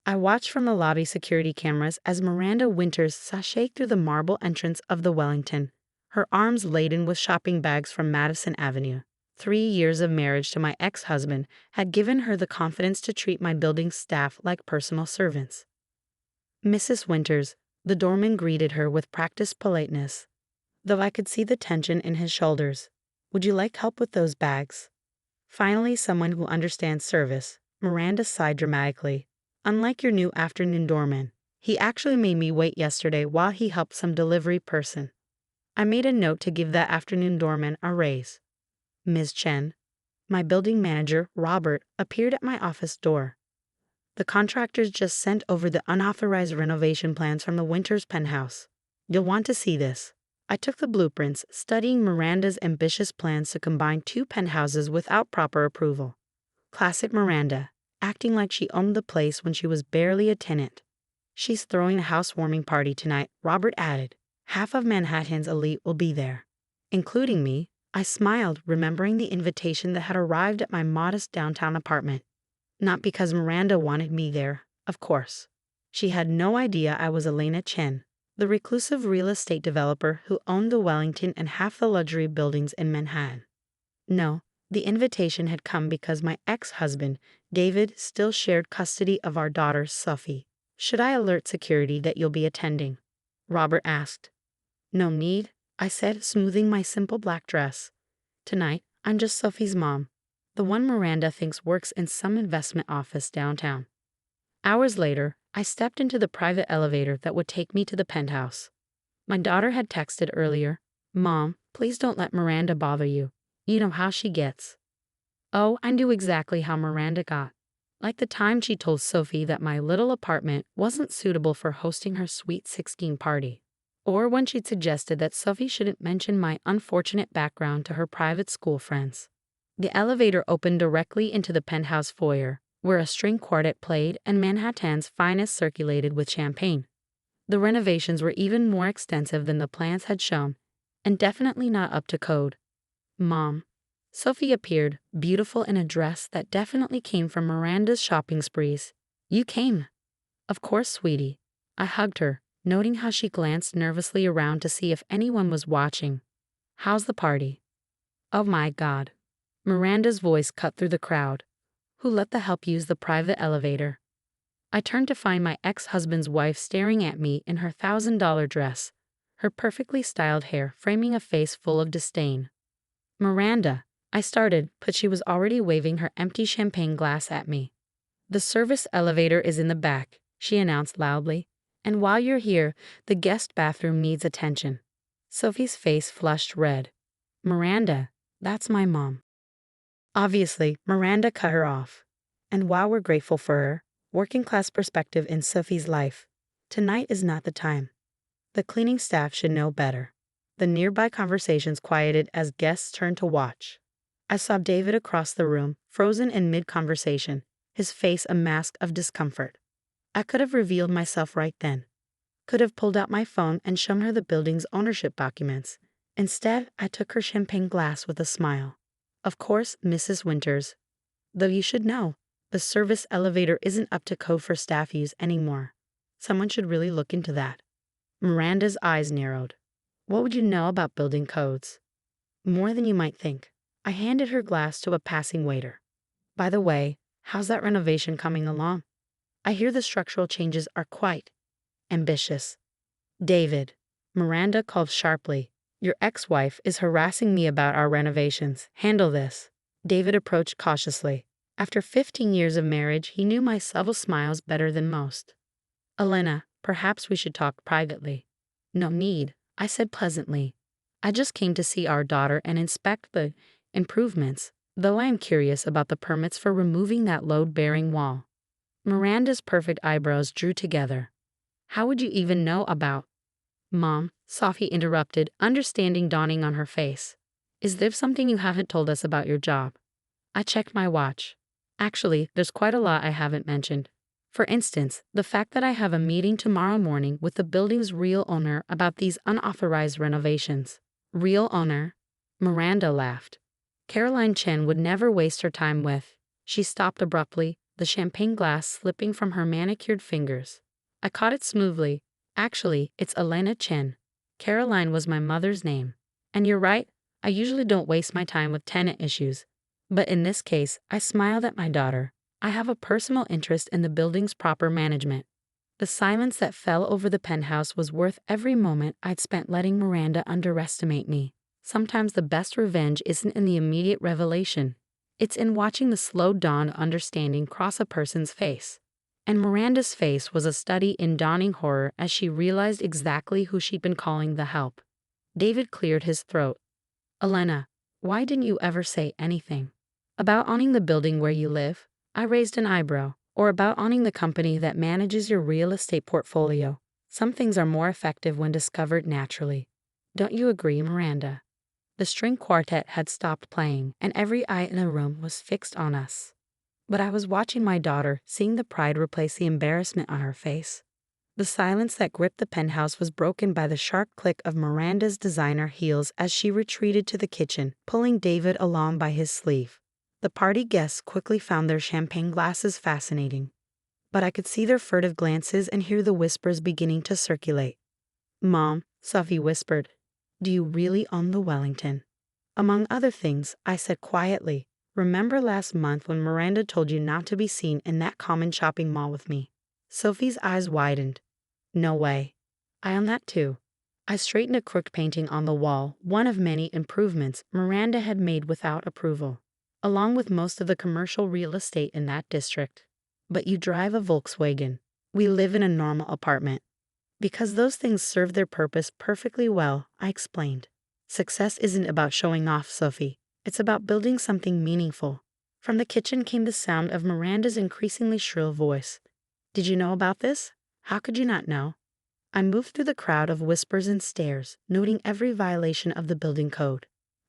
I watched from the lobby security cameras as Miranda Winters sashayed through the marble entrance of the Wellington, her arms laden with shopping bags from Madison Avenue. 3 years of marriage to my ex-husband had given her the confidence to treat my building staff like personal servants. Mrs. Winters, the doorman greeted her with practiced politeness, though I could see the tension in his shoulders. Would you like help with those bags? Finally, someone who understands service. Miranda sighed dramatically. Unlike your new afternoon doorman, he actually made me wait yesterday while he helped some delivery person. I made a note to give that afternoon doorman a raise. Ms. Chen, my building manager, Robert, appeared at my office door. The contractors just sent over the unauthorized renovation plans from the Winters penthouse. You'll want to see this. I took the blueprints, studying Miranda's ambitious plans to combine 2 penthouses without proper approval. Classic Miranda, acting like she owned the place when she was barely a tenant. She's throwing a housewarming party tonight, Robert added. Half of Manhattan's elite will be there, including me. I smiled, remembering the invitation that had arrived at my modest downtown apartment. Not because Miranda wanted me there, of course. She had no idea I was Elena Chen, the reclusive real estate developer who owned the Wellington and half the luxury buildings in Manhattan. No, the invitation had come because my ex-husband, David, still shared custody of our daughter, Sophie. Should I alert security that you'll be attending? Robert asked. No need, I said, smoothing my simple black dress. Tonight, I'm just Sophie's mom, the one Miranda thinks works in some investment office downtown. Hours later, I stepped into the private elevator that would take me to the penthouse. My daughter had texted earlier, Mom, please don't let Miranda bother you. You know how she gets. Oh, I knew exactly how Miranda got. Like the time she told Sophie that my little apartment wasn't suitable for hosting her sweet 16 party. Or when she'd suggested that Sophie shouldn't mention my unfortunate background to her private school friends. The elevator opened directly into the penthouse foyer, where a string quartet played and Manhattan's finest circulated with champagne. The renovations were even more extensive than the plans had shown, and definitely not up to code. Mom. Sophie appeared, beautiful in a dress that definitely came from Miranda's shopping sprees. You came. Of course, sweetie. I hugged her, noting how she glanced nervously around to see if anyone was watching. How's the party? Oh my God. Miranda's voice cut through the crowd. Who let the help use the private elevator? I turned to find my ex-husband's wife staring at me in her $1,000 dress, her perfectly styled hair framing a face full of disdain. Miranda, I started, but she was already waving her empty champagne glass at me. The service elevator is in the back, she announced loudly, and while you're here, the guest bathroom needs attention. Sophie's face flushed red. Miranda, that's my mom. Obviously, Miranda cut her off. And while we're grateful for her working-class perspective in Sophie's life, tonight is not the time. The cleaning staff should know better. The nearby conversations quieted as guests turned to watch. I saw David across the room, frozen in mid-conversation, his face a mask of discomfort. I could have revealed myself right then. Could have pulled out my phone and shown her the building's ownership documents. Instead, I took her champagne glass with a smile. Of course, Mrs. Winters. Though you should know, the service elevator isn't up to code for staff use anymore. Someone should really look into that. Miranda's eyes narrowed. What would you know about building codes? More than you might think. I handed her glass to a passing waiter. By the way, how's that renovation coming along? I hear the structural changes are quite ambitious. David, Miranda called sharply. Your ex-wife is harassing me about our renovations. Handle this. David approached cautiously. After 15 years of marriage, he knew my subtle smiles better than most. Elena, perhaps we should talk privately. No need, I said pleasantly. I just came to see our daughter and inspect the improvements, though I am curious about the permits for removing that load-bearing wall. Miranda's perfect eyebrows drew together. How would you even know about? Mom, Sophie interrupted, understanding dawning on her face. Is there something you haven't told us about your job? I checked my watch. Actually, there's quite a lot I haven't mentioned. For instance, the fact that I have a meeting tomorrow morning with the building's real owner about these unauthorized renovations. Real owner? Miranda laughed. Caroline Chen would never waste her time with. She stopped abruptly, the champagne glass slipping from her manicured fingers. I caught it smoothly. Actually, it's Elena Chen. Caroline was my mother's name. And you're right, I usually don't waste my time with tenant issues. But in this case, I smiled at my daughter. I have a personal interest in the building's proper management. The silence that fell over the penthouse was worth every moment I'd spent letting Miranda underestimate me. Sometimes the best revenge isn't in the immediate revelation. It's in watching the slow dawn of understanding cross a person's face. And Miranda's face was a study in dawning horror as she realized exactly who she'd been calling the help. David cleared his throat. Elena, why didn't you ever say anything? About owning the building where you live? I raised an eyebrow. Or about owning the company that manages your real estate portfolio? Some things are more effective when discovered naturally. Don't you agree, Miranda? The string quartet had stopped playing, and every eye in the room was fixed on us. But I was watching my daughter, seeing the pride replace the embarrassment on her face. The silence that gripped the penthouse was broken by the sharp click of Miranda's designer heels as she retreated to the kitchen, pulling David along by his sleeve. The party guests quickly found their champagne glasses fascinating. But I could see their furtive glances and hear the whispers beginning to circulate. Mom, Sophie whispered, do you really own the Wellington? Among other things, I said quietly, remember last month when Miranda told you not to be seen in that common shopping mall with me? Sophie's eyes widened. No way. I own that too. I straightened a crooked painting on the wall, one of many improvements Miranda had made without approval, along with most of the commercial real estate in that district. But you drive a Volkswagen. We live in a normal apartment. Because those things serve their purpose perfectly well, I explained. Success isn't about showing off, Sophie. It's about building something meaningful. From the kitchen came the sound of Miranda's increasingly shrill voice. Did you know about this? How could you not know? I moved through the crowd of whispers and stares, noting every violation of the building code.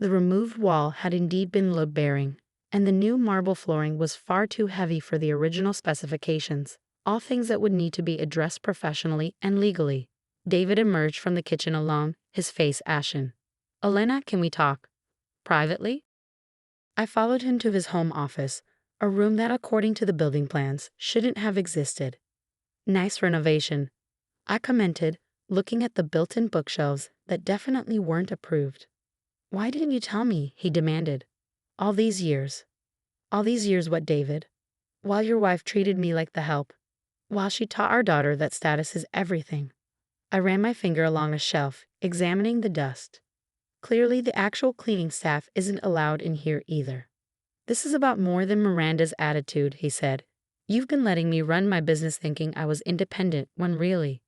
The removed wall had indeed been load-bearing, and the new marble flooring was far too heavy for the original specifications, all things that would need to be addressed professionally and legally. David emerged from the kitchen alone, his face ashen. Elena, can we talk? Privately? I followed him to his home office, a room that, according to the building plans, shouldn't have existed. Nice renovation, I commented, looking at the built-in bookshelves that definitely weren't approved. Why didn't you tell me? He demanded. All these years. All these years what, David? While your wife treated me like the help. While she taught our daughter that status is everything. I ran my finger along a shelf, examining the dust. Clearly, the actual cleaning staff isn't allowed in here either. This is about more than Miranda's attitude, he said. You've been letting me run my business thinking I was independent when really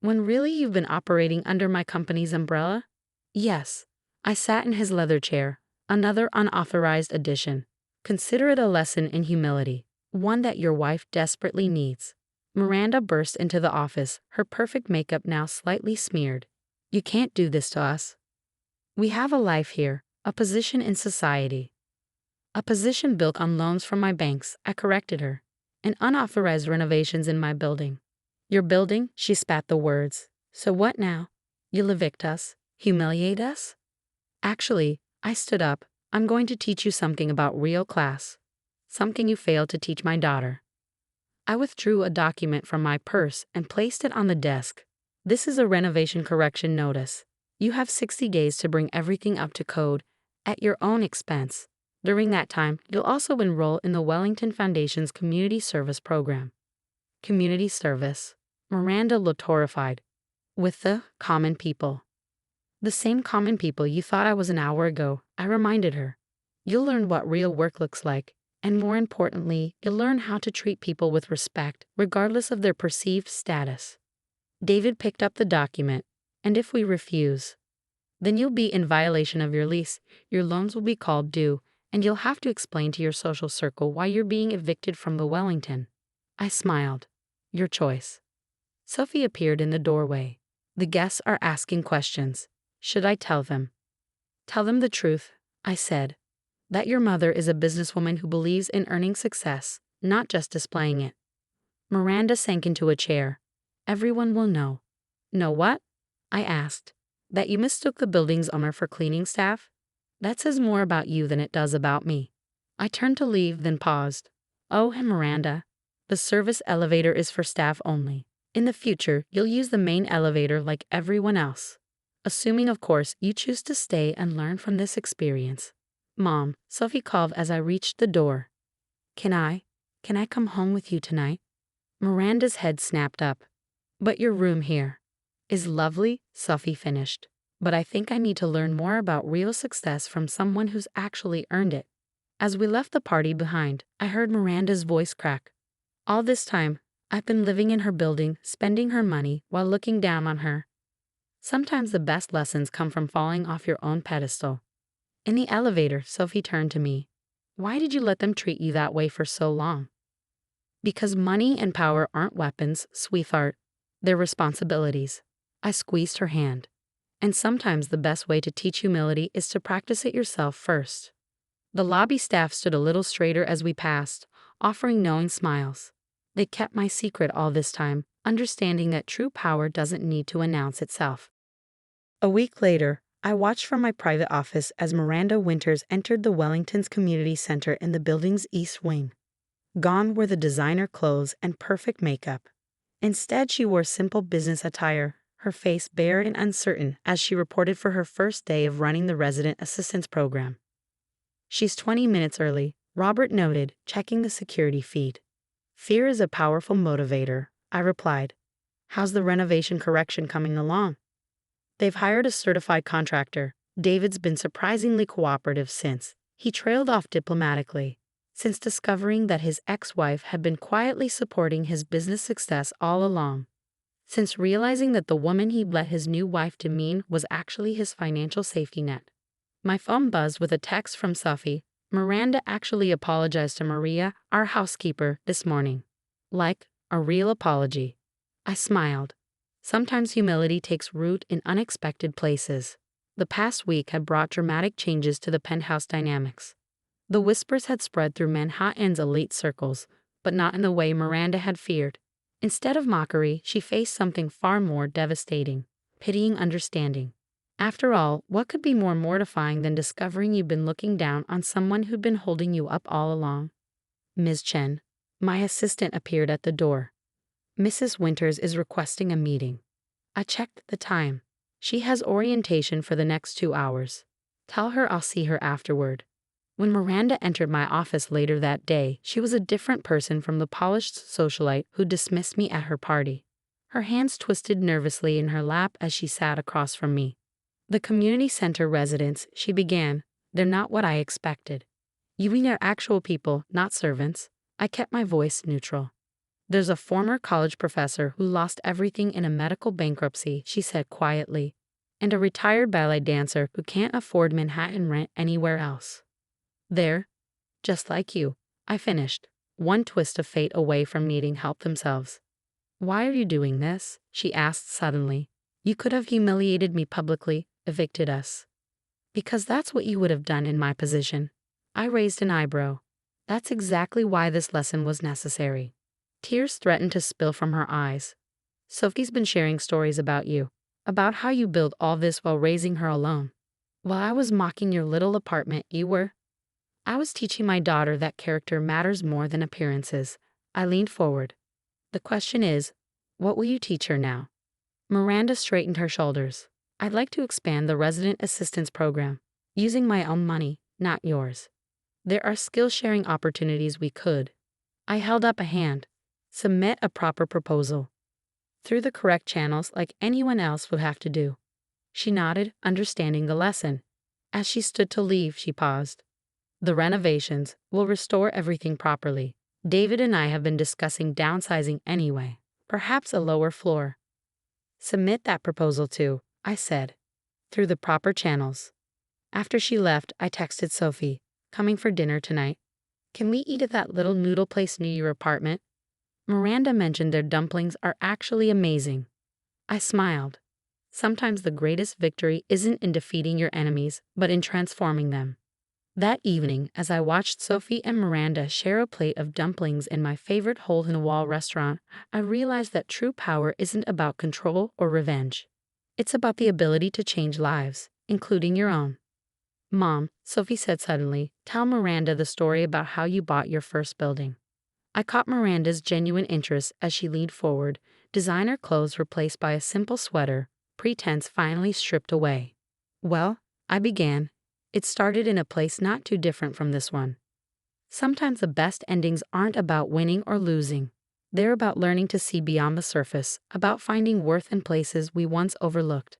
you've been operating under my company's umbrella? Yes. I sat in his leather chair, another unauthorized addition. Consider it a lesson in humility, one that your wife desperately needs. Miranda burst into the office, her perfect makeup now slightly smeared. You can't do this to us. We have a life here, a position in society. A position built on loans from my banks, I corrected her, and unauthorized renovations in my building. Your building? She spat the words. So what now? You'll evict us? Humiliate us? Actually, I stood up. I'm going to teach you something about real class. Something you failed to teach my daughter. I withdrew a document from my purse and placed it on the desk. This is a renovation correction notice. You have 60 days to bring everything up to code at your own expense. During that time, you'll also enroll in the Wellington Foundation's community service program. Community service? Miranda looked horrified. With the common people. The same common people you thought I was an hour ago, I reminded her. You'll learn what real work looks like, and more importantly, you'll learn how to treat people with respect, regardless of their perceived status. David picked up the document, and if we refuse, then you'll be in violation of your lease, your loans will be called due, and you'll have to explain to your social circle why you're being evicted from the Wellington. I smiled. Your choice. Sophie appeared in the doorway. The guests are asking questions. Should I tell them? Tell them the truth, I said. That your mother is a businesswoman who believes in earning success, not just displaying it. Miranda sank into a chair. Everyone will know. Know what? I asked. That you mistook the building's owner for cleaning staff? That says more about you than it does about me. I turned to leave, then paused. Oh, Miranda, The service elevator is for staff only. In the future, you'll use the main elevator like everyone else. Assuming, of course, you choose to stay and learn from this experience. Mom, Sophie called as I reached the door. Can I come home with you tonight? Miranda's head snapped up. But your room here is lovely, Sophie finished. But I think I need to learn more about real success from someone who's actually earned it. As we left the party behind, I heard Miranda's voice crack. All this time, I've been living in her building, spending her money while looking down on her. Sometimes the best lessons come from falling off your own pedestal. In the elevator, Sophie turned to me. Why did you let them treat you that way for so long? Because money and power aren't weapons, sweetheart. They're responsibilities. I squeezed her hand. And sometimes the best way to teach humility is to practice it yourself first. The lobby staff stood a little straighter as we passed, offering knowing smiles. They kept my secret all this time, understanding that true power doesn't need to announce itself. A week later, I watched from my private office as Miranda Winters entered the Wellington's community center in the building's east wing. Gone were the designer clothes and perfect makeup. Instead, she wore simple business attire, her face bare and uncertain as she reported for her first day of running the resident assistance program. She's 20 minutes early, Robert noted, checking the security feed. Fear is a powerful motivator, I replied. How's the renovation correction coming along? They've hired a certified contractor. David's been surprisingly cooperative since. He trailed off diplomatically. Since discovering that his ex-wife had been quietly supporting his business success all along. Since realizing that the woman he'd let his new wife demean was actually his financial safety net. My phone buzzed with a text from Sophie. Miranda actually apologized to Maria, our housekeeper, this morning. Like a real apology. I smiled. Sometimes humility takes root in unexpected places. The past week had brought dramatic changes to the penthouse dynamics. The whispers had spread through Manhattan's elite circles, but not in the way Miranda had feared. Instead of mockery, she faced something far more devastating, pitying understanding. After all, what could be more mortifying than discovering you've been looking down on someone who'd been holding you up all along? Ms. Chen, my assistant, appeared at the door. Mrs. Winters is requesting a meeting. I checked the time. She has orientation for the next 2 hours. Tell her I'll see her afterward. When Miranda entered my office later that day, she was a different person from the polished socialite who dismissed me at her party. Her hands twisted nervously in her lap as she sat across from me. The community center residents, she began, they're not what I expected. You mean they're actual people, not servants? I kept my voice neutral. There's a former college professor who lost everything in a medical bankruptcy, she said quietly, and a retired ballet dancer who can't afford Manhattan rent anywhere else. They're just like you, I finished, one twist of fate away from needing help themselves. Why are you doing this? She asked suddenly. You could have humiliated me publicly, evicted us. Because that's what you would have done in my position. I raised an eyebrow. That's exactly why this lesson was necessary. Tears threatened to spill from her eyes. Sophie's been sharing stories about you, about how you built all this while raising her alone. While I was mocking your little apartment, I was teaching my daughter that character matters more than appearances. I leaned forward. The question is, what will you teach her now? Miranda straightened her shoulders. I'd like to expand the resident assistance program, using my own money, not yours. There are skill-sharing opportunities we could. I held up a hand. Submit a proper proposal. Through the correct channels like anyone else would have to do. She nodded, understanding the lesson. As she stood to leave, she paused. The renovations will restore everything properly. David and I have been discussing downsizing anyway, perhaps a lower floor. Submit that proposal too, I said, through the proper channels. After she left, I texted Sophie, coming for dinner tonight. Can we eat at that little noodle place near your apartment? Miranda mentioned their dumplings are actually amazing. I smiled. Sometimes the greatest victory isn't in defeating your enemies, but in transforming them. That evening, as I watched Sophie and Miranda share a plate of dumplings in my favorite hole-in-the-wall restaurant, I realized that true power isn't about control or revenge. It's about the ability to change lives, including your own. Mom, Sophie said suddenly, tell Miranda the story about how you bought your first building. I caught Miranda's genuine interest as she leaned forward, designer clothes replaced by a simple sweater, pretense finally stripped away. Well, I began. It started in a place not too different from this one. Sometimes the best endings aren't about winning or losing. They're about learning to see beyond the surface, about finding worth in places we once overlooked.